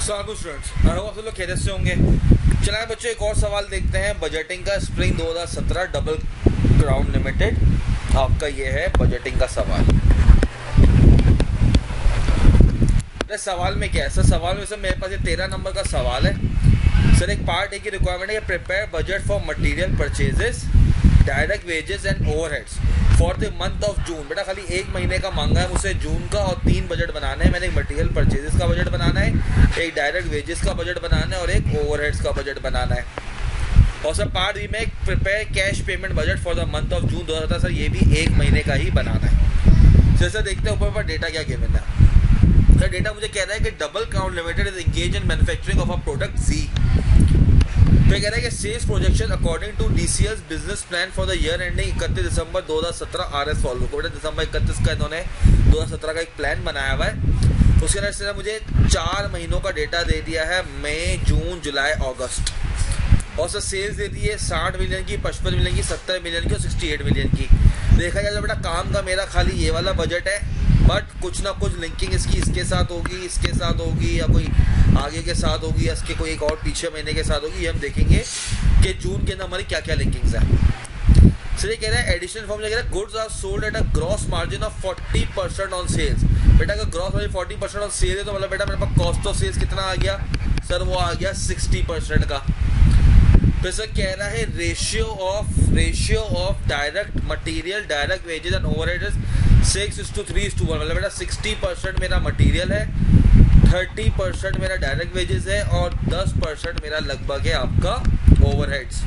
स्वागत students, I hope आप सब लोग खैरियत से होंगे। चलिए बच्चों, एक और सवाल देखते हैं बजटिंग का। स्प्रिंग 2017 डबल क्राउन लिमिटेड, आपका ये है बजटिंग का सवाल। सवाल में क्या है सर? सवाल में सर मेरे पास ये 13 नंबर का सवाल है सर। एक पार्ट ए की रिक्वायरमेंट है, prepare budget for material purchases, direct wages and overheads for the month of June. बेटा खाली एक महीने का मांगा है मुझसे जून का, और 3 बजट बनाने हैं मैंने। एक मटेरियल परचेजेस का बजट बनाना है, एक डायरेक्ट वेजेस का बजट बनाना है और एक ओवरहेड्स का बजट बनाना है। और सर पार्ट बी में एक prepare cash payment budget for the month of June 2017। Sir ये भी एक महीने का ही बनाना है। सर देखते हैं ऊपर पर डेटा क्या गिवन है। सर डेटा मुझे कह रहा है कि double crown limited is engage in manufacturing of a product जी। तो कह रहा है कि sales projection according to DCS business plan for the year ending 31 December 2017 are as follow को। बेटा दिसंबर 31 का इन्होंने 2017 का एक प्लान बनाया हुआ है। उसके अंदर से मुझे 4 महीनों का डेटा दे दिया है, मई, जून, जुलाई, अगस्त। और सर सेल्स दे दी है 60 मिलियन की, 55 मिलियन की, 70 मिलियन की और 68 मिलियन की। देखा जाए तो बेटा काम का मेरा खाली ये वाला बजट है, बट कुछ ना कुछ लिंकिंग इसकी इसके साथ होगी, इसके साथ होगी, या कोई आगे के साथ होगी, या इसके कोई एक और पीछे महीने के साथ होगी। ये हम देखेंगे कि जून के अंदर हमारी क्या क्या लिंकिंग्स है। सर ये कह रहा है एडिशनल फॉर्म कह रहा है goods are sold at a gross margin of 40% on sales. बेटा अगर ग्रॉस मार्जिन 40% ऑन सेल है तो मतलब बेटा मेरे पास कॉस्ट ऑफ सेल्स कितना आ गया सर? वो आ गया 60% का। फिर सर कह रहा है ratio of direct material, direct wages and overheads 6:3:1। मतलब बेटा 60% मेरा मटेरियल है, 30% मेरा डायरेक्ट वेजेस है और 10% मेरा लगभग है आपका ओवरहेड्स।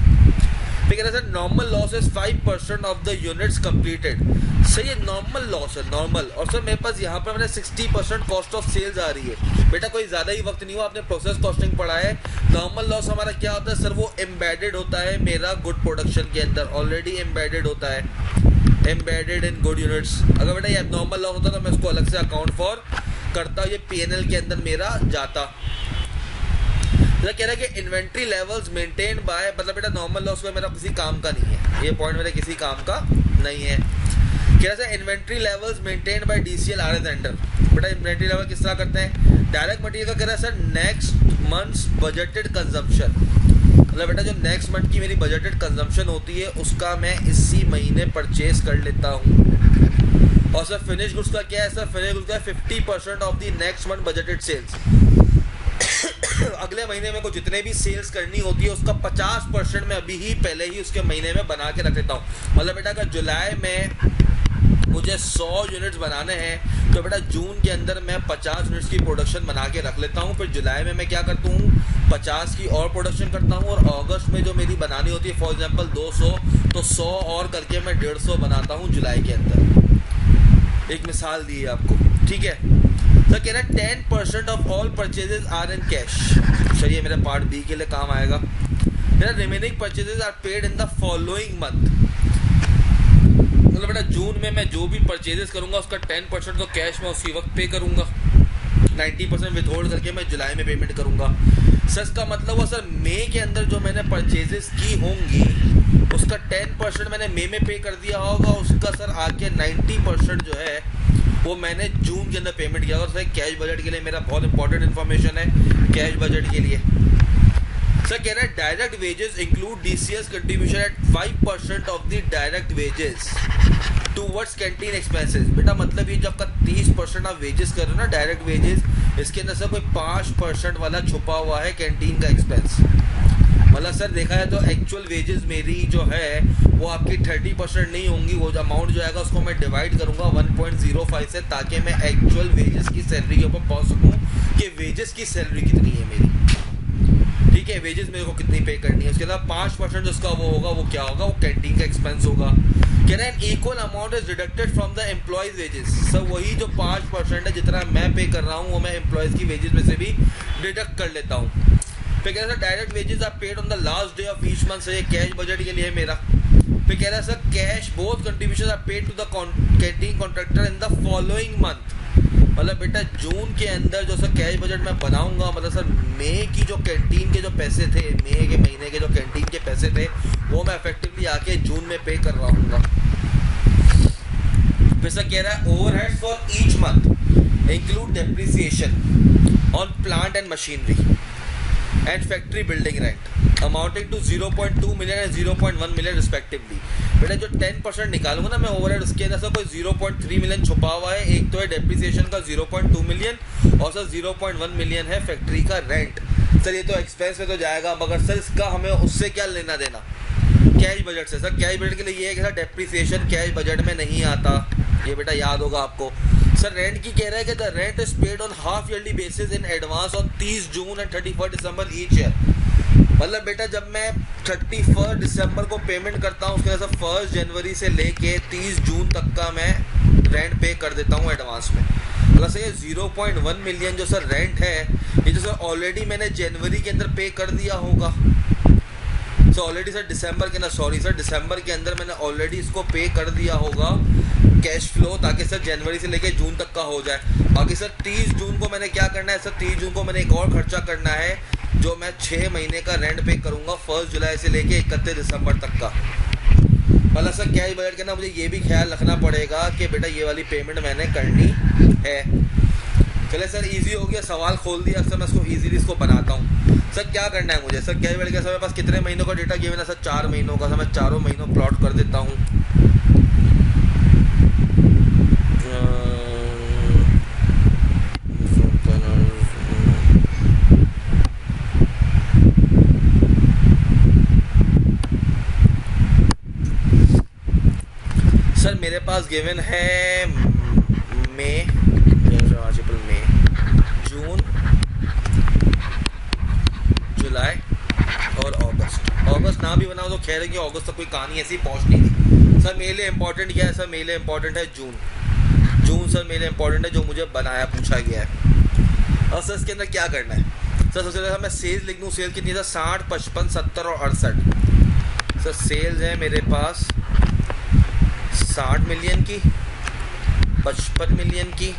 ठीक है sir. Normal loss is 5% of the units completed. Sir ये नॉर्मल लॉस है, नॉर्मल। और सर मेरे पास यहाँ पर मैंने 60% कॉस्ट ऑफ सेल्स आ रही है। बेटा कोई ज़्यादा ही वक्त नहीं हुआ, आपने प्रोसेस कॉस्टिंग पढ़ा है। नॉर्मल लॉस हमारा क्या होता है सर? वो एम्बेडेड होता है मेरा गुड प्रोडक्शन के अंदर, ऑलरेडी एम्बेडेड होता है, एम्बेडेड इन गुड यूनिट्स। अगर बेटा ये नॉर्मल लॉस होता तो मैं उसको अलग से अकाउंट फॉर करता, ये पीएनएल के अंदर मेरा जाता। कह रहा है कि इन्वेंट्री लेवल्स मेंटेन बाय, मतलब बेटा नॉर्मल लॉस में मेरा किसी काम का नहीं है, ये पॉइंट मेरे किसी काम का नहीं है। कह रहा है inventory levels maintain by DCL RS enter. बेटा इन्वेंट्री लेवल किस तरह करते हैं? डायरेक्ट मटेरियल का कह रहा है sir next months budgeted consumption. मतलब बेटा जो नेक्स्ट मंथ की मेरी बजटेड कंजम्पशन होती है उसका मैं इसी महीने परचेज कर लेता हूँ। और सर फिनिश गुड्स का क्या है सर? फिनिश गुड्स का 50% of the next month budgeted sales. अगले महीने में को जितने भी सेल्स करनी होती है उसका 50% मैं अभी ही पहले ही उसके महीने में बना के रख लेता हूँ। मतलब बेटा अगर जुलाई में मुझे 100 यूनिट्स बनाने हैं तो बेटा जून के अंदर मैं 50 यूनिट्स की प्रोडक्शन बना के रख लेता हूँ। फिर जुलाई में मैं क्या करता हूँ, 50 की और प्रोडक्शन करता हूँ, और अगस्त में जो मेरी बनानी होती है फॉर एग्जाम्पल 200, तो 100 और करके मैं 150 बनाता हूँ जुलाई के अंदर। एक मिसाल दी है आपको, ठीक है। तो कह रहा है 10% of all purchases are in cash. चलिए मेरे पार्ट बी के लिए काम आएगा। मेरा remaining purchases are paid in the following month. मतलब बेटा जून में मैं जो भी परचेजेस करूंगा उसका 10% तो कैश में उसी वक्त पे करूंगा, 90% विथहोल्ड करके मैं जुलाई में पेमेंट करूंगा। सर इसका मतलब हुआ सर मई के अंदर जो मैंने परचेजेस की होंगी उसका 10% मैंने मई में पे कर दिया होगा, उसका सर आके 90% जो है वो मैंने जून के अंदर पेमेंट किया होगा। सर कैश बजट के लिए मेरा बहुत इंपॉर्टेंट इन्फॉर्मेशन है, कैश बजट के लिए। सर कह रहा है direct wages include DCS contribution at 5% of the direct wages towards canteen expenses. बेटा मतलब ये जब का 30% आप वेजेस कर रहे हो ना, डायरेक्ट वेजेस, इसके अंदर सर कोई 5% वाला छुपा हुआ है कैंटीन का एक्सपेंस। मतलब सर देखा है तो एक्चुअल वेजेस मेरी जो है वो आपकी 30% नहीं होंगी। वो जो अमाउंट जो आएगा उसको मैं डिवाइड करूंगा 1.05 से, ताकि मैं एक्चुअल वेजेस की सैलरी के ऊपर पहुंच सकूं कि वेजेस की सैलरी कितनी है मेरी, ठीक है, वेजेस मेरे को कितनी पे करनी है। उसके अलावा 5% जिसका वो होगा वो क्या होगा, वो कैंटीन का एक्सपेंस होगा। कह रहे हैं equal amount is deducted from the employees wages. Sir वही जो 5% है जितना मैं पे कर रहा हूँ वो मैं एम्प्लॉयज की वेजेस में से भी डिडक्ट कर लेता हूँ। फिर कह रहा है direct wages are paid on the last day of each month. से कैश बजट के लिए है मेरा। फिर कह रहा है sir cash both contribution are paid to the canteen contractor in the following month. मतलब बेटा जून के अंदर जो सर कैश बजट मैं बनाऊंगा, मतलब सर मई की जो कैंटीन के जो पैसे थे, मई के महीने के जो कैंटीन के पैसे थे वो मैं इफेक्टिवली आके जून में पे कर रहा हूँ। फिर सर कह रहा है overheads for each month include depreciation. On plant and machinery and factory building rent amounting to 0.2 million and 0.1 million respectively. बेटा जो 10% निकालूंगा ना मैं ओवरहेड, उसके अंदर सर कोई 0.3 मिलियन छुपा हुआ है। एक तो है डेप्रिसिएशन का 0.2 मिलियन और सर 0.1 मिलियन है फैक्ट्री का रेंट। सर ये तो एक्सपेंस में तो जाएगा, मगर सर इसका हमें उससे क्या लेना देना कैश बजट से। सर कैश बजट के लिए ये है कि सर डेप्रिसिएशन कैश बजट में नहीं आता, ये बेटा याद होगा आपको। सर रेंट की कह रहा है कि the rent is paid on half yearly basis in advance on 30 June and 31 December each year. मतलब बेटा जब मैं 31 दिसंबर को पेमेंट करता हूँ, उसके बाद सर 1 जनवरी से लेके 30 जून तक का मैं रेंट पे कर देता हूँ एडवांस में। मतलब सर ये 0.1 मिलियन जो सर रेंट है, ये जो सर ऑलरेडी मैंने जनवरी के अंदर पे कर दिया होगा। सो ऑलरेडी सर दिसंबर के अंदर मैंने ऑलरेडी इसको पे कर दिया होगा कैश फ्लो, ताकि सर जनवरी से लेके जून तक का हो जाए। बाकी सर 30 जून को मैंने क्या करना है, सर 30 जून को मैंने एक और खर्चा करना है जो मैं 6 महीने का रेंट पे करूंगा 1 जुलाई से लेके 31 दिसंबर तक का। मतलब सर कैश बजट के ना मुझे ये भी ख्याल रखना पड़ेगा कि बेटा ये वाली पेमेंट मैंने करनी है। चले सर इजी हो गया, सवाल खोल दिया। सर मैं इसको इजीली इसको बनाता हूँ। सर क्या करना है मुझे, सर कैश बजट के मेरे पास कितने महीनों का डेटा गिवन है, सर 4 महीनों का। सर मैं 4 महीनों प्लॉट कर देता हूँ। सर मेरे पास गिवन है मई, जून, जुलाई और अगस्त ना भी बनाओ तो खैर है कि अगस्त तक कोई कहानी ऐसी पहुंचनी थी। सर मेरे लिए इंपॉर्टेंट क्या है, सर मेरे लिए इंपॉर्टेंट है जून सर मेरे लिए इंपॉर्टेंट है जो मुझे बनाया पूछा गया है। और सर इसके अंदर क्या करना है, सर सबसे पहले मैं सेल्स लिख दूँ। सेल्स कितनी है सर 60, 55, 70 और 68। सर सेल्स है मेरे पास 60 मिलियन की, 55 मिलियन की,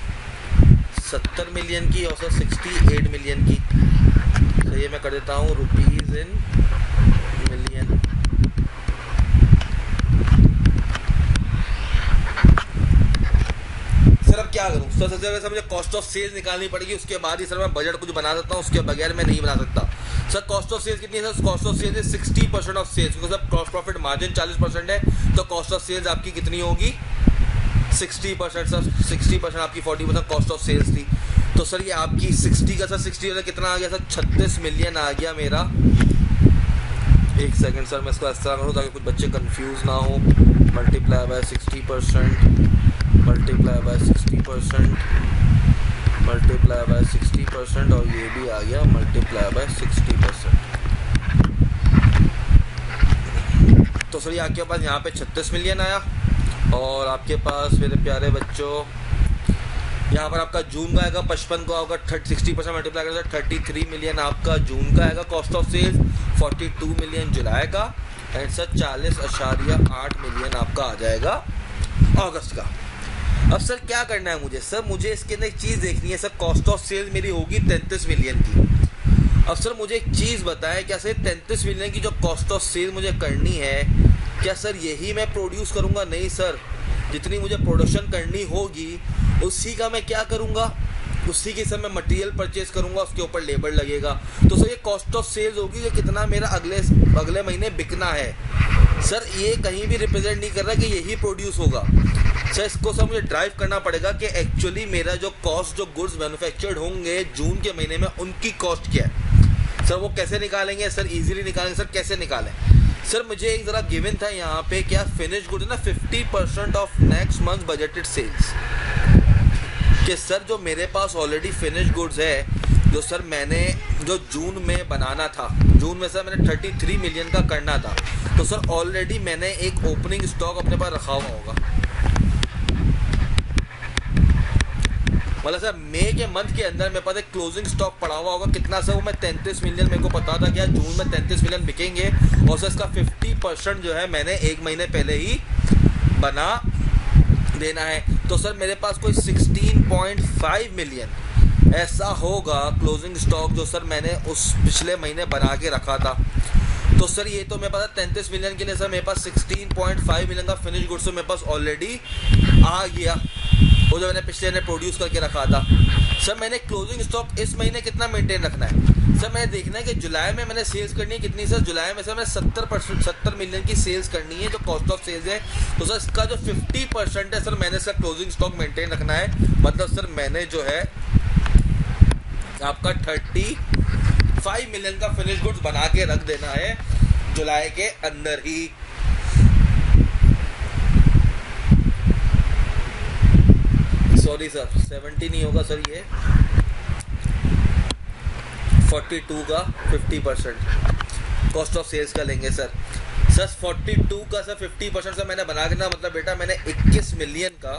70 मिलियन की और सर 68 मिलियन की। तो ये मैं कर देता हूँ रुपीज़ इन मिलियन। सर अब क्या करूँ, सर सबसे पहले मुझे कॉस्ट ऑफ सेल्स निकालनी पड़ेगी, उसके बाद ही सर मैं बजट कुछ बना सकता हूँ, उसके बगैर मैं नहीं बना सकता। सर कॉस्ट ऑफ सेल्स कितनी है, sir cost of sales 60% of sales, क्योंकि सर क्रॉस प्रॉफिट मार्जिन 40% है, तो कॉस्ट ऑफ सेल्स आपकी कितनी होगी 60%। सर 60% आपकी 40% कॉस्ट ऑफ सेल्स थी। तो सर ये आपकी 60 का सर 60 वाला कितना आ गया सर 36 मिलियन आ गया मेरा। एक सेकंड सर मैं इसको इस तरह करूँ ताकि कुछ बच्चे कंफ्यूज ना हो। Multiply by 60%, multiply by 60%, multiply by 60% और ये भी आ गया मल्टीप्लाई बाय 60%। तो सर ये आपके पास यहाँ पे 36 मिलियन आया और आपके पास मेरे प्यारे बच्चों यहाँ पर आपका जून का आएगा 55 को होगा 60% मल्टीप्लाई करें 33 मिलियन आपका जून का आएगा कॉस्ट ऑफ सेल्स, 42 मिलियन जुलाई का एंड सर 40.8 मिलियन आपका आ जाएगा अगस्त का। अब सर क्या करना है मुझे, सर मुझे इसके अंदर एक चीज़ देखनी है। सर कॉस्ट ऑफ सेल्स मेरी होगी 33 मिलियन की। अब सर मुझे एक चीज़ बताएं, क्या सर 33 मिलियन की जो कॉस्ट ऑफ सेल मुझे करनी है, क्या सर यही मैं प्रोड्यूस करूँगा? नहीं सर, जितनी मुझे प्रोडक्शन करनी होगी उसी का मैं क्या करूँगा, उसी के सर मैं मटेरियल परचेज करूँगा, उसके ऊपर लेबर लगेगा। तो सर ये कॉस्ट ऑफ सेल्स होगी जो कितना मेरा अगले महीने बिकना है। सर ये कहीं भी रिप्रेजेंट नहीं कर रहा कि यही प्रोड्यूस होगा। सर इसको सर मुझे ड्राइव करना पड़ेगा कि एक्चुअली मेरा जो कॉस्ट, जो गुड्स मैन्युफैक्चर्ड होंगे जून के महीने में, उनकी कॉस्ट क्या है। सर वो कैसे निकालेंगे? सर इजीली निकालेंगे। सर कैसे निकालें? सर मुझे एक ज़रा गिवन था यहाँ पे, क्या फिनिश गुड्स ना 50% of next month budgeted sales, कि सर जो मेरे पास ऑलरेडी फिनिश गुड्स है जो सर मैंने जो जून में बनाना था, जून में सर मैंने 33 मिलियन का करना था, तो सर ऑलरेडी मैंने एक ओपनिंग स्टॉक अपने पास रखा हुआ होगा। मतलब सर मई के मंथ के अंदर मेरे पास एक क्लोजिंग स्टॉक पड़ा हुआ होगा, कितना सर वो मैं 33 मिलियन, मेरे को पता था कि जून में 33 मिलियन बिकेंगे और सर इसका 50% जो है मैंने एक महीने पहले ही बना देना है। तो सर मेरे पास कोई 16.5 मिलियन ऐसा होगा क्लोजिंग स्टॉक जो सर मैंने उस पिछले महीने बना के रखा था। तो सर ये तो मेरे पास 33 मिलियन के लिए सर मेरे पास 16.5 मिलियन का फिनिश गुड्स मेरे पास ऑलरेडी आ गया, वो जो मैंने पिछले ने प्रोड्यूस करके रखा था। सर मैंने क्लोजिंग स्टॉक इस महीने कितना मेंटेन रखना है? सर मैंने देखना है कि जुलाई में मैंने सेल्स करनी है कितनी। सर जुलाई में सर मैं 70 मिलियन की सेल्स करनी है जो कॉस्ट ऑफ सेल्स है। तो सर इसका जो 50% है सर मैंने इसका क्लोजिंग स्टॉक मेंटेन रखना है। मतलब सर मैंने जो है आपका 35 मिलियन का फिनिश गुड्स बना के रख देना है जुलाई के अंदर ही। सॉरी सर 70 नहीं होगा सर, ये 42 का 50% कॉस्ट ऑफ सेल्स का लेंगे सर। सर 42 का सर 50% सर मैंने बना के ना, मतलब बेटा मैंने 21 मिलियन का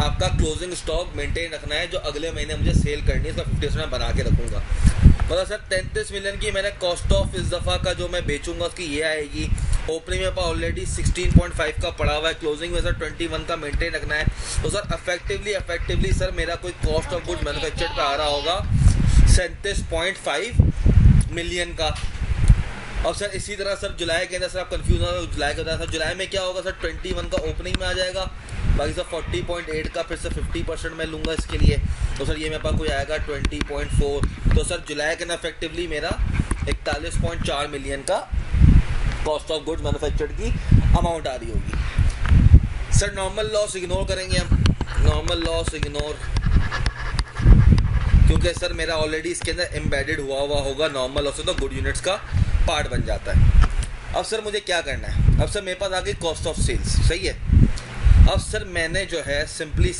आपका क्लोजिंग स्टॉक मेंटेन रखना है जो अगले महीने मुझे सेल करनी है। इसका 50% बना के रखूंगा। मतलब सर 33 मिलियन की मैंने कॉस्ट ऑफ इस दफ़ा का जो मैं बेचूंगा उसकी ये आएगी। ओपनिंग में ऑलरेडी 16.5 का पड़ा हुआ है, क्लोजिंग में सर 21 का मेंटेन रखना है। तो सर अफेक्टिवली सर मेरा कोई कॉस्ट ऑफ गुड्स मैन्युफैक्चर्ड पे आ रहा होगा 37.5 मिलियन का। और सर इसी तरह सर जुलाई के अंदर सर आप कंफ्यूज ना हो, जुलाई के अंदर सर जुलाई में क्या होगा सर 21 का ओपनिंग में आ जाएगा, बाकी सर 40.8 का फिर से 50% मैं लूँगा इसके लिए। तो सर ये मेरे पास कोई आएगा 20.4। तो सर जुलाई के अंदर इफेक्टिवली मेरा 41.4 मिलियन का कॉस्ट ऑफ गुड्स मैन्युफैक्चर्ड की अमाउंट आ रही होगी। सर नॉर्मल लॉस इग्नोर करेंगे हम, नॉर्मल लॉस इग्नोर, क्योंकि सर मेरा ऑलरेडी इसके अंदर एम्बेडेड हुआ होगा नॉर्मल लॉस, तो गुड यूनिट्स का पार्ट बन जाता है। अब सर मुझे क्या करना है? अब सर मेरे पास आ गई कॉस्ट ऑफ सेल्स, सही है। अब सर मैंने जो है सिंपली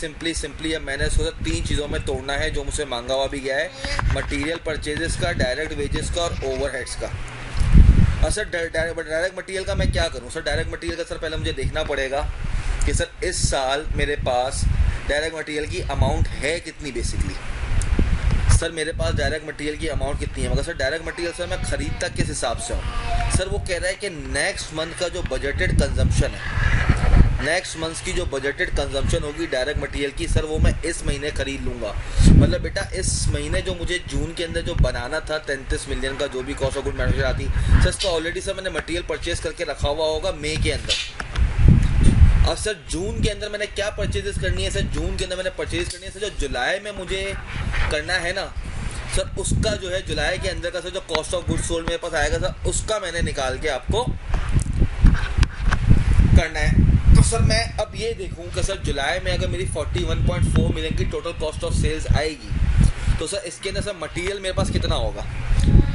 अब मैंने इसको 3 चीज़ों में तोड़ना है जो मुझसे मांगा हुआ भी गया है, मटेरियल परचेजेस का, डायरेक्ट वेजेस का और ओवरहेड्स का। और सर डायरेक्ट मटेरियल का मैं क्या करूं? सर डायरेक्ट मटेरियल का सर पहले मुझे देखना पड़ेगा कि सर इस साल मेरे पास डायरेक्ट मटेरियल की अमाउंट है कितनी। बेसिकली सर मेरे पास डायरेक्ट मटेरियल की अमाउंट कितनी है, मगर सर डायरेक्ट मटेरियल सर मैं खरीदता किस हिसाब से हूँ? सर वो कह रहा है कि नेक्स्ट मंथ का जो बजटेड कंजम्पशन है, नेक्स्ट मंथ की जो बजटेड कंजम्पशन होगी डायरेक्ट मटेरियल की, सर वो मैं इस महीने खरीद लूँगा। मतलब बेटा इस महीने जो मुझे जून के अंदर जो बनाना था 33 मिलियन का जो भी कॉस्ट ऑफ गुड मैन्युफैक्चर आती, सर इसका ऑलरेडी सर मैंने मटेरियल परचेज करके रखा हुआ होगा मई के अंदर। अब सर जून के अंदर मैंने क्या परचेजेस करनी है? सर जून के अंदर मैंने परचेज करनी है सर जो जुलाई में मुझे करना है ना सर, उसका जो है जुलाई के अंदर का सर जो कॉस्ट ऑफ गुड्स सोल्ड मेरे पास आएगा सर, उसका मैंने निकाल के आपको करना है। तो सर मैं अब ये देखूँ कि सर जुलाई में अगर मेरी 41.4 मिलियन की टोटल कॉस्ट ऑफ सेल्स आएगी तो सर इसके अंदर सर मटेरियल मेरे पास कितना होगा?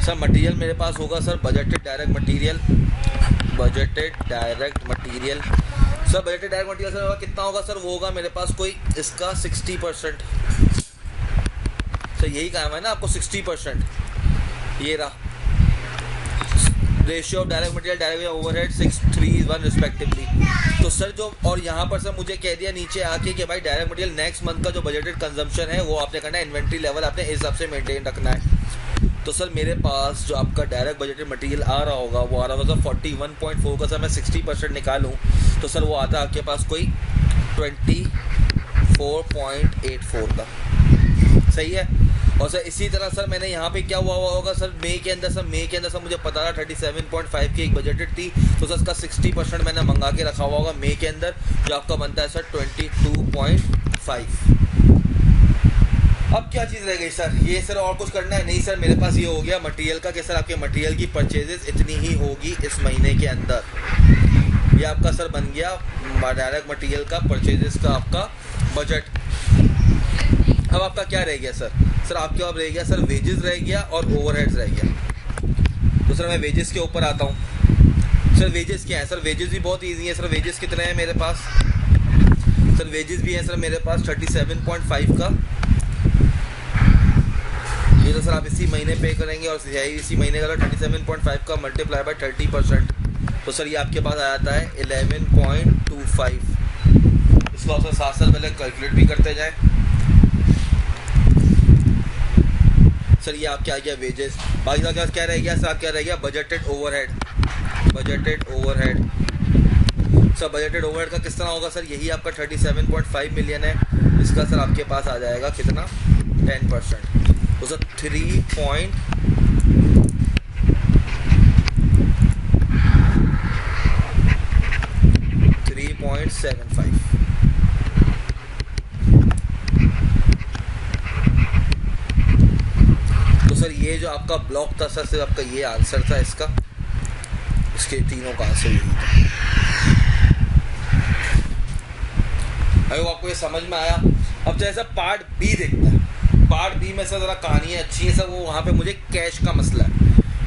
सर मटेरियल मेरे पास होगा sir budgeted direct material, sir budgeted direct material sir कितना होगा? सर वो होगा मेरे पास कोई इसका 60%। सर यही काम है ना आपको 60%, ये रहा ratio of direct material direct overhead 6:3:1 respectively. तो सर जो और यहाँ पर सर मुझे कह दिया नीचे आके कि भाई डायरेक्ट मटेरियल नेक्स्ट मंथ का जो बजटेड कंजम्पशन है वो आपने करना है, इन्वेंट्री लेवल आपने इस हिसाब से मेंटेन रखना है। तो सर मेरे पास जो आपका डायरेक्ट बजटेड मटेरियल आ रहा होगा वो आ रहा होगा सर 41.4 का। सर मैं 60% निकालूँ तो सर वो आता है आपके पास कोई 24.84 का, सही है। और सर इसी तरह सर मैंने यहाँ पे क्या हुआ होगा सर मई के अंदर सर मुझे पता था 37.5 की एक बजटेड थी, तो सर इसका 60% मैंने मंगा के रखा हुआ होगा मई के अंदर, जो आपका बनता है सर 22.5। अब क्या चीज़ रह गई सर? ये सर और कुछ करना है? नहीं सर मेरे पास ये हो गया मटेरियल का कि सर आपके मटेरियल की परचेजेस इतनी ही होगी इस महीने के अंदर। ये आपका सर बन गया डायरेक्ट मटेरियल का परचेजेस का आपका बजट। अब आपका क्या रह गया सर? सर आपके अब रह गया सर वेजेस रह गया और ओवरहेड्स रह गया। तो सर मैं वेजेस के ऊपर आता हूँ। सर वेजेस क्या है? सर वेजेस भी बहुत इजी है। सर वेजेस कितने हैं मेरे पास? सर वेजेस भी हैं सर मेरे पास 37.5 का। ये तो सर आप इसी महीने पे करेंगे और इसी महीने का 37.5 का मल्टीप्लाई बाय 30%, तो सर ये आपके पास आ जाता है 11.25। इसको आप सर साथ पहले कैलकुलेट भी करते जाएँ। सर ये आपके आ गया वेजेस। बाकी का क्या रह गया सर? आप क्या रह गया? Budgeted overhead. Sir budgeted overhead का किस तरह होगा सर? यही आपका 37.5 मिलियन है, इसका सर आपके पास आ जाएगा कितना? 10%। तो सर 3.75। ये जो आपका ब्लॉक था सर, सिर्फ आपका ये आंसर था इसका, इसके तीनों का आंसर यही था। अगर आपको ये समझ में आया। अब जैसा पार्ट बी देखते हैं। पार्ट बी में सर ज़रा कहानियाँ अच्छी है सर, वो वहाँ पे मुझे कैश का मसला है,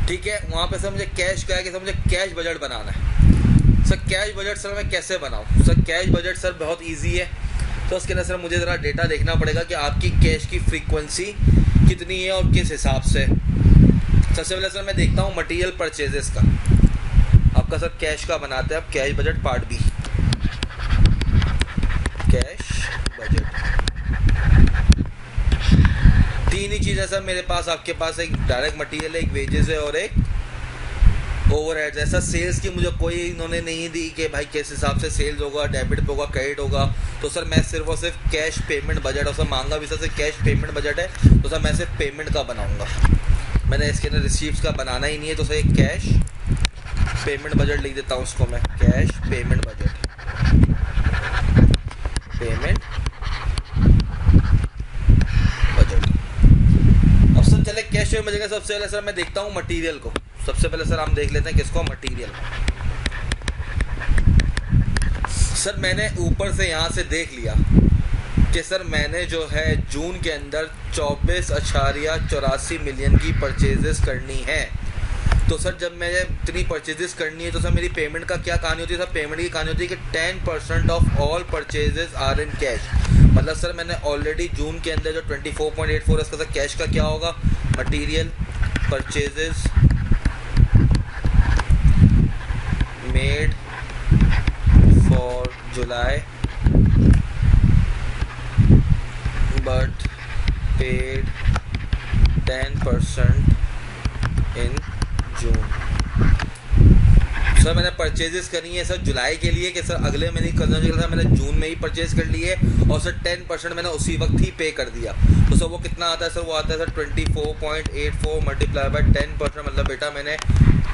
ठीक है। वहाँ पे सर मुझे कैश का है कि सर मुझे कैश बजट बनाना है। सर कैश बजट सर मैं कैसे बनाऊँ? सर कैश बजट सर बहुत ईजी है। तो उसके अंदर सर मुझे ज़रा डेटा देखना पड़ेगा कि आपकी कैश की फ्रीक्वेंसी कितनी है और किस हिसाब से। सबसे पहले सर मैं देखता हूँ मटेरियल परचेजेस का। आपका सर कैश का बनाते हैं अब cash budget part B. Cash budget तीन ही चीज़ें सर मेरे पास। आपके पास एक डायरेक्ट मटेरियल है, एक वेजेस है और एक ओवरहेड्स। ऐसा सेल्स की मुझे कोई इन्होंने नहीं दी कि भाई किस हिसाब से सेल्स होगा, डेबिट पे होगा, क्रेडिट होगा। तो सर मैं सिर्फ और सिर्फ कैश पेमेंट बजट, और सर मांगा भी सर से कैश पेमेंट बजट है, तो सर मैं सिर्फ पेमेंट का बनाऊंगा। मैंने इसके अंदर रिसीव्स का बनाना ही नहीं है, तो सर एक कैश पेमेंट बजट लिख देता हूँ उसको मैं। Cash payment budget, payment budget. अब सर चले कैश पेमेंट बजट का सबसे पहले सर मैं देखता हूँ मटेरियल को। सबसे पहले सर हम देख लेते हैं किसको, मटेरियल। सर मैंने ऊपर से यहाँ से देख लिया कि सर मैंने जो है जून के अंदर 24.84 मिलियन की परचेजेस करनी है। तो सर जब मैंने इतनी परचेजेस करनी है तो सर मेरी पेमेंट का क्या कहानी होती है? सर पेमेंट की कहानी होती है कि 10% of all purchases are in cash. मतलब सर मैंने ऑलरेडी जून के अंदर जो 24.84 है उसका सर कैश का क्या होगा? Material purchases made for July but paid 10% in June. Sir मैंने परचेजेस करनी है सर जुलाई के लिए कि सर अगले महीने करना चाहिए था, मैंने जून में ही परचेज कर लिए और सर 10% मैंने उसी वक्त ही पे कर दिया। तो सर वो कितना आता है सर? वो आता है सर 24.84 मल्टीप्लाई बाय 10%, मतलब बेटा मैंने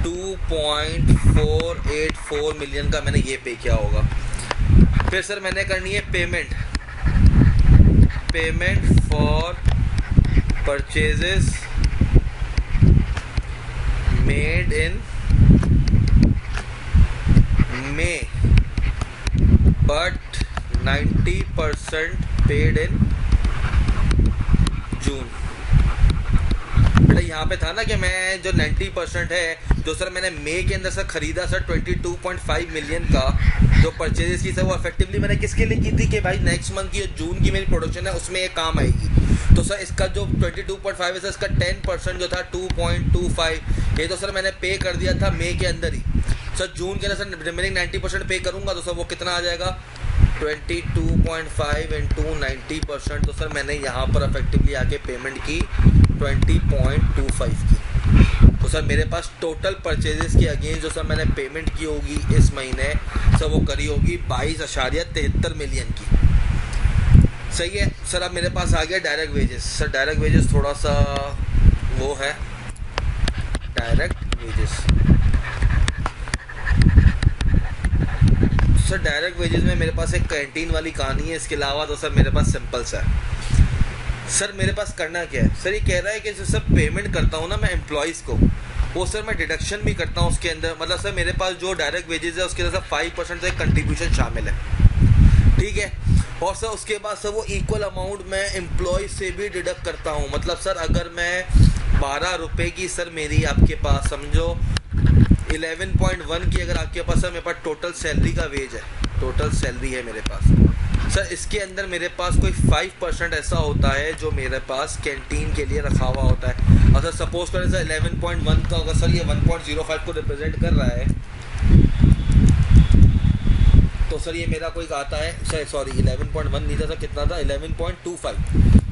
2.484 मिलियन का मैंने ये पे किया होगा। फिर सर मैंने करनी है payment, payment for purchases made in May but 90% paid in June। बेटा यहाँ पे था ना कि मैं जो 90% है जो सर मैंने मई के अंदर सर खरीदा सर 22.5 मिलियन का जो परचेजेस की सर वो इफेक्टिवली मैंने किसके लिए की थी कि भाई नेक्स्ट मंथ की जून की मेरी प्रोडक्शन है उसमें ये काम आएगी। तो सर इसका जो 22.5 है सर इसका 10% जो था 2.25 ये तो सर मैंने पे कर दिया था मई के अंदर ही। सर जून के अंदर सर रिमेनिंग 90% पे करूंगा तो सर वो कितना आ जाएगा? 22.5 इंटू 90%। तो सर मैंने यहाँ पर इफेक्टिवली आके पेमेंट की 20.25 की। तो सर मेरे पास टोटल परचेजेस की अगेंस्ट जो सर मैंने पेमेंट की होगी इस महीने सर वो करी होगी 22.73 मिलियन की। सही है सर। अब मेरे पास आ गया direct wages. Sir direct wages थोड़ा सा वो है, direct wages. Sir direct wages में मेरे पास एक कैंटीन वाली कहानी है, इसके अलावा तो सर मेरे पास सिंपल सा है। सर मेरे पास करना क्या है? सर ये कह रहा है कि जो सर पेमेंट करता हूँ ना मैं एम्प्लॉयज़ को, वो सर मैं डिडक्शन भी करता हूँ उसके अंदर। मतलब सर मेरे पास जो डायरेक्ट वेजेस है उसके अंदर सर 5% से कंट्रीब्यूशन शामिल है, ठीक है। और सर उसके बाद सर वो इक्वल अमाउंट मैं एम्प्लॉय से भी डिडक्ट करता हूँ। मतलब सर अगर मैं 12 रुपये की सर मेरी आपके पास समझो 11.1 की अगर आपके पास सर मेरे पास टोटल सैलरी का वेज है, टोटल सैलरी है मेरे पास सर, इसके अंदर मेरे पास कोई 5% ऐसा होता है जो मेरे पास कैंटीन के लिए रखा हुआ होता है। और सर सपोज करें सर 11.1 का अगर सर ये 1.05 को रिप्रेजेंट कर रहा है तो सर ये मेरा कोई आता है सर, सॉरी 11.1 नहीं था सर, कितना था 11.25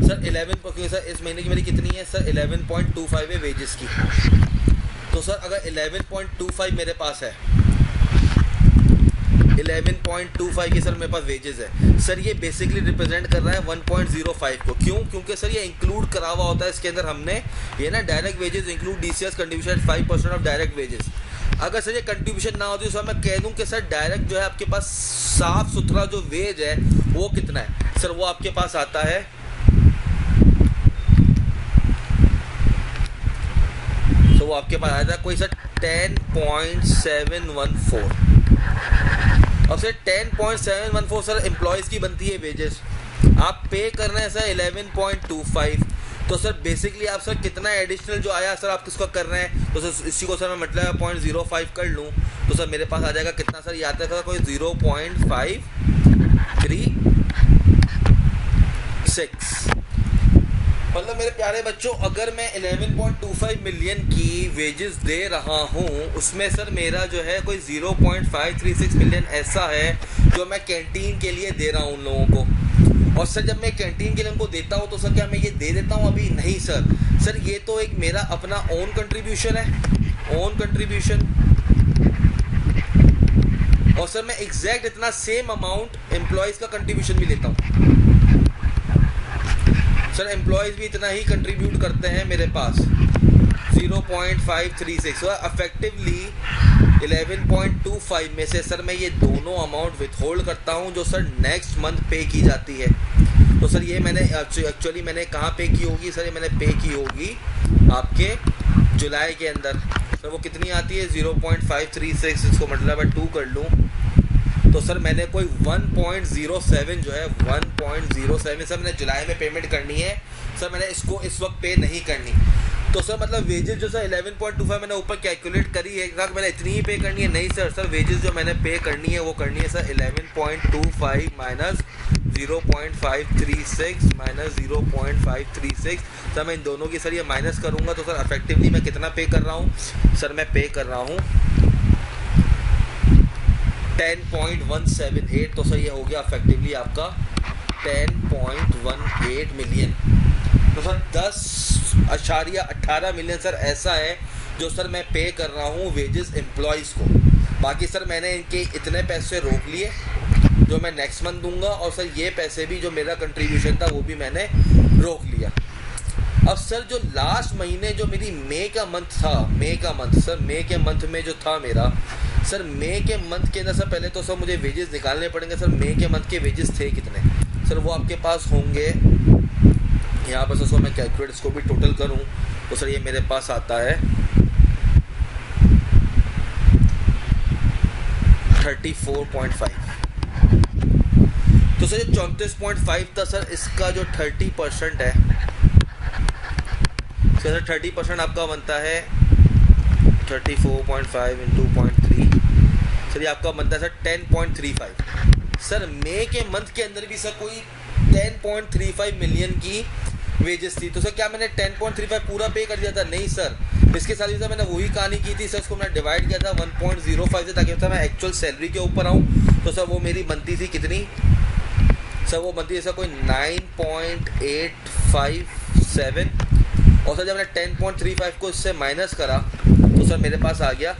सर 11 क्योंकि सर इस महीने की मेरी कितनी है सर 11.25 है वेजेस की। तो सर अगर 11.25 मेरे पास है 11.25 की सर मेरे पास वेजेस है सर, ये बेसिकली रिप्रेजेंट कर रहा है 1.05 को। क्यों? क्योंकि सर ये इंक्लूड करा हुआ होता है इसके अंदर हमने ये ना direct wages include DCS contribution 5% of direct wages. अगर सर ये कंट्रीब्यूशन ना होती तो सर मैं कह दूं कि सर डायरेक्ट जो है आपके पास साफ सुथरा जो वेज है वो कितना है सर, वो आपके पास आता है आपके पास आया था कोई सर 10.714, और सर 10.714 सर एम्प्लॉयज़ की बनती है वेजेस, आप पे कर रहे हैं सर 11.25। तो सर बेसिकली आप सर कितना एडिशनल जो आया सर आप किसको कर रहे हैं, तो सर इसी को सर मैं मतलब 0.05 कर लूँ तो सर मेरे पास आ जाएगा कितना सर, ये आता है कोई 0.536। मतलब मेरे प्यारे बच्चों, अगर मैं 11.25 मिलियन की वेजेस दे रहा हूँ, उसमें सर मेरा जो है कोई 0.536 मिलियन ऐसा है जो मैं कैंटीन के लिए दे रहा हूँ उन लोगों को। और सर जब मैं कैंटीन के लिए उनको देता हूँ तो सर क्या मैं ये दे देता हूँ अभी? नहीं सर, सर ये तो एक मेरा अपना ओन कंट्रीब्यूशन है, ओन कंट्रीब्यूशन। और सर मैं एग्जैक्ट इतना सेम अमाउंट एम्प्लॉयज़ का कंट्रीब्यूशन भी लेता हूँ। सर एम्प्लॉयज़ भी इतना ही कंट्रीब्यूट करते हैं मेरे पास 0.536, अफेक्टिवली 11.25 में से सर मैं ये दोनों अमाउंट विथहोल्ड करता हूँ जो सर नेक्स्ट मंथ पे की जाती है। तो सर ये मैंने एक्चुअली मैंने कहाँ पे की होगी सर, ये मैंने पे की होगी आपके जुलाई के अंदर। सर वो कितनी आती है 0.536, इसको मतलब 2 कर लूँ तो सर मैंने कोई 1.07 जो है 1.07 सर मैंने जुलाई में पेमेंट करनी है सर, मैंने इसको इस वक्त पे नहीं करनी। तो सर मतलब वेजेस जो सर 11.25 मैंने ऊपर कैलकुलेट करी है, मैंने इतनी ही पे करनी है? नहीं सर, सर वेजेस जो मैंने पे करनी है वो करनी है सर 11.25 माइनस 0.536 माइनस 0.536। सर मैं इन दोनों की सर ये माइनस करूँगा तो सर अफेक्टिवली मैं कितना पे कर रहा हूँ? सर मैं पे कर रहा हूँ 10.178। तो सर ये हो गया अफेक्टिवली आपका 10.18 मिलियन। तो सर 10.18 मिलियन सर ऐसा है जो सर मैं पे कर रहा हूँ वेजेस एम्प्लॉयज़ को। बाकी सर मैंने इनके इतने पैसे रोक लिए जो मैं नेक्स्ट मंथ दूंगा, और सर ये पैसे भी जो मेरा कंट्रीब्यूशन था वो भी मैंने रोक लिया। अब सर जो लास्ट महीने जो मेरी मई का मंथ था, मई का मंथ सर, मई के मंथ में जो था मेरा सर, मई के मंथ के अंदर सर पहले तो सर मुझे वेजेस निकालने पड़ेंगे। सर मई के मंथ के वेजेस थे कितने सर? वो आपके पास होंगे यहाँ पर सर मैं कैलकुलेट इसको भी टोटल करूँ तो सर ये मेरे पास आता है 34.5। तो सर 34.5 था सर, इसका जो 30% है सर 30% आपका बनता है 34.5 इंटू 0.3 सर ये आपका बनता है सर 10.35। सर मई के मंथ के अंदर भी सर कोई 10.35 मिलियन की वेजेस थी। तो सर क्या मैंने 10.35 पूरा पे कर दिया था? नहीं सर, इसके साथ ही सर मैंने वही कहानी की थी सर, इसको मैंने डिवाइड किया था 1.05 से ताकि सर मैं एक्चुअल सैलरी के ऊपर आऊँ। तो सर वो मेरी बनती थी कितनी सर? वो बनती है सर कोई 9.857। और सर जब मैंने 10.35 को इससे माइनस करा तो सर मेरे पास आ गया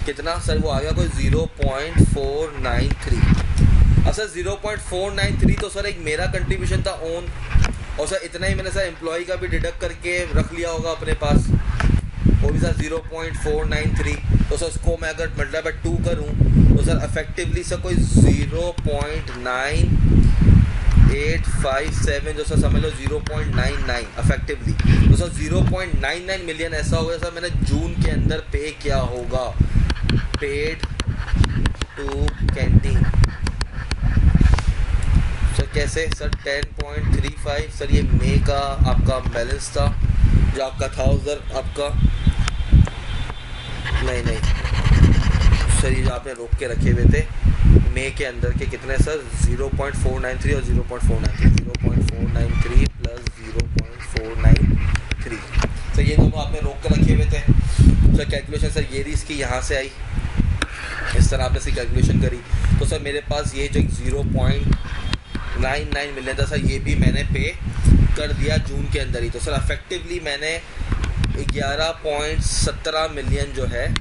कितना सर? वो आ गया कोई 0.493। और सर 0.493 तो सर एक मेरा कंट्रीब्यूशन था ओन, और सर इतना ही मैंने सर एम्प्लॉय का भी डिडक्ट करके रख लिया होगा अपने पास, वो भी सर 0.493। तो सर उसको मैं अगर मतलब 2 करूँ तो सर अफेक्टिवली सर कोई 0.9857 जो सर समझ लो 0.99 अफेक्टिवली। तो सर 0.99 मिलियन ऐसा हो गया सर मैंने जून के अंदर पे किया होगा, पेड टू कैंटीन। सर कैसे सर? 10.35 सर ये मई का आपका बैलेंस था जो आपका था उधर आपका, नहीं सर ये जो आपने रोक के रखे हुए थे मई के अंदर के कितने सर? 0.493 और 0.493 प्लस 0.493 सर ये दोनों आपने रोक के रखे हुए थे। सर कैलकुलेशन सर ये इसकी यहाँ से आई, इस तरह आपने इसकी कैलकुलेशन करी तो सर मेरे पास ये जो 0.99 मिलियन था सर ये भी मैंने पे कर दिया जून के अंदर ही। तो सर अफेक्टिवली मैंने 11.17 मिलियन जो है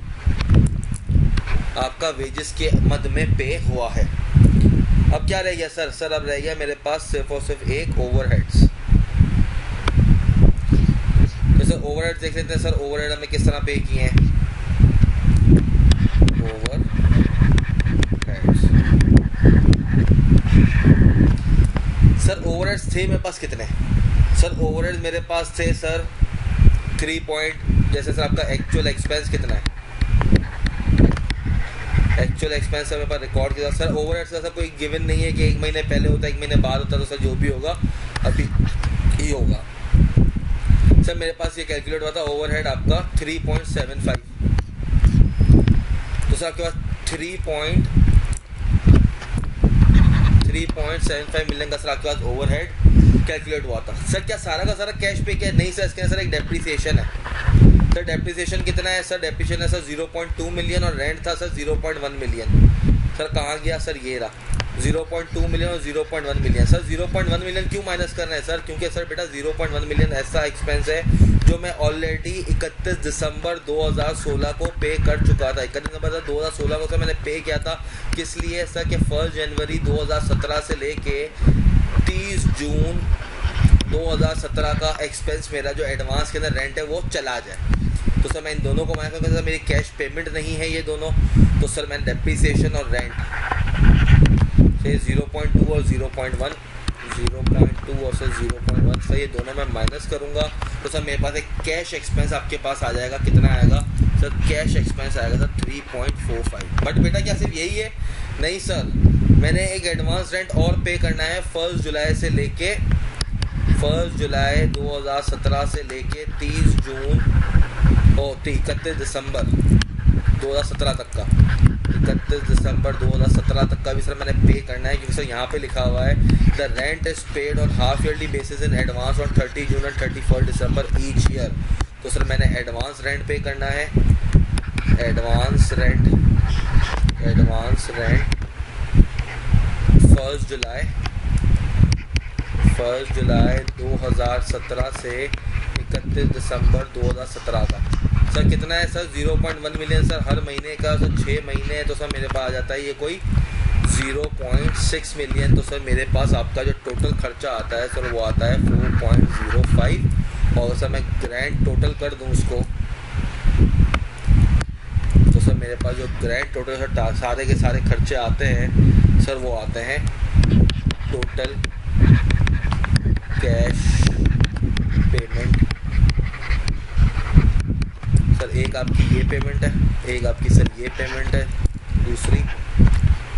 आपका वेजेस के मद में पे हुआ है। अब क्या रह गया सर? सर अब रह गया मेरे पास सिर्फ और सिर्फ एक ओवरहेड्स। तो सर ओवरहेड्स देख लेते हैं सर, ओवरहेड हमें किस तरह पे किए हैं? ओवरहेड्स सर ओवरहेड्स थे मेरे पास कितने सर? ओवरहेड्स मेरे पास थे सर 3 पॉइंट, जैसे सर आपका एक्चुअल एक्सपेंस कितना है, एक्चुअल एक्सपेंस मेरे पास रिकॉर्ड किया सर। ओवरहेड्स का सर कोई गिवन नहीं है कि 1 महीने पहले होता है 1 महीने बाद होता है, तो सर जो भी होगा अभी ही होगा। सर मेरे पास ये कैलकुलेट हुआ था ओवरहेड आपका 3.75, तो सर आपके पास 3.75 मिलियन का सर आपके पास ओवरहेड कैलकुलेट हुआ था। सर क्या सारा का सारा कैश पे क्या? नहीं सर, इसके अंदर सर एक डेप्रिसिएशन है। सर डेप्रिसिएशन कितना है सर? डेप्रिसिएशन है सर 0.2 मिलियन और रेंट था सर 0.1 मिलियन। सर कहाँ गया सर? ये रहा 0.2 मिलियन और 0.1 मिलियन। सर 0.1 मिलियन क्यों माइनस कर रहे हैं सर? क्योंकि सर बेटा 0.1 मिलियन ऐसा एक्सपेंस है जो मैं ऑलरेडी 31 दिसंबर 2016 को पे कर चुका था। 31 दिसंबर 2016 को सर मैंने पे किया था। किस लिए सर? कि 1 जनवरी 2017 से लेके 30 जून 2017 का एक्सपेंस मेरा जो एडवांस के अंदर रेंट है वो चला जाए। तो सर मैं इन दोनों को माइनस करके, सर मेरी कैश पेमेंट नहीं है ये दोनों, तो सर मैंने डेप्रिसिएशन और रेंट से 0.2 और 0.1, 0.2 और सर 0.1 सर ये दोनों मैं माइनस करूँगा, तो सर मेरे पास एक कैश एक्सपेंस आपके पास आ जाएगा। कितना आएगा सर? कैश एक्सपेंस आएगा सर 3.45। बट बेटा क्या सिर्फ यही है? नहीं सर, मैंने एक एडवांस रेंट और पे करना है 1 जुलाई से लेके 1 जुलाई 2017 से लेके 30 जून और 31 दिसंबर 2017 तक का, 31 दिसंबर 2017 तक का भी सर मैंने पे करना है। क्योंकि सर यहाँ पे लिखा हुआ है the rent is paid on half yearly basis in advance on 30 June and 31 December each year. तो सर मैंने एडवांस रेंट पे करना है, एडवांस रेंट 1 जुलाई 2017 से 31 दिसंबर 2017 का। सर कितना है सर? 0.1 मिलियन सर हर महीने का। सर 6 महीने है तो सर मेरे पास आ जाता है ये कोई 0.6 मिलियन। तो सर मेरे पास आपका जो टोटल खर्चा आता है सर वो आता है 4.05। और सर मैं ग्रैंड टोटल कर दूं उसको, तो सर मेरे पास जो ग्रैंड टोटल सर सारे के सारे खर्चे आते हैं सर वो आते हैं टोटल कैश पेमेंट। सर एक आपकी ये पेमेंट है, एक आपकी सर ये पेमेंट है दूसरी,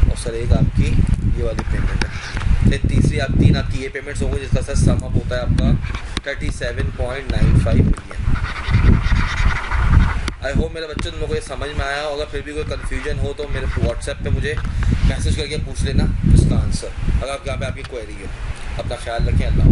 और सर एक आपकी ये वाली पेमेंट है। फिर तीसरी आप 3 आपकी ये पेमेंट्स होंगी जिसका सर सम अप होता है आपका 37.95 मिलियन। आई होप मेरे बच्चों तुम लोगों को ये समझ में आया हो। अगर फिर भी कोई कन्फ्यूजन हो तो मेरे व्हाट्सएप पे मुझे मैसेज करके पूछ लेना इसका आंसर, अगर यहाँ पे आपकी क्वेरी हो। अपना ख्याल रखें। अल्लाह।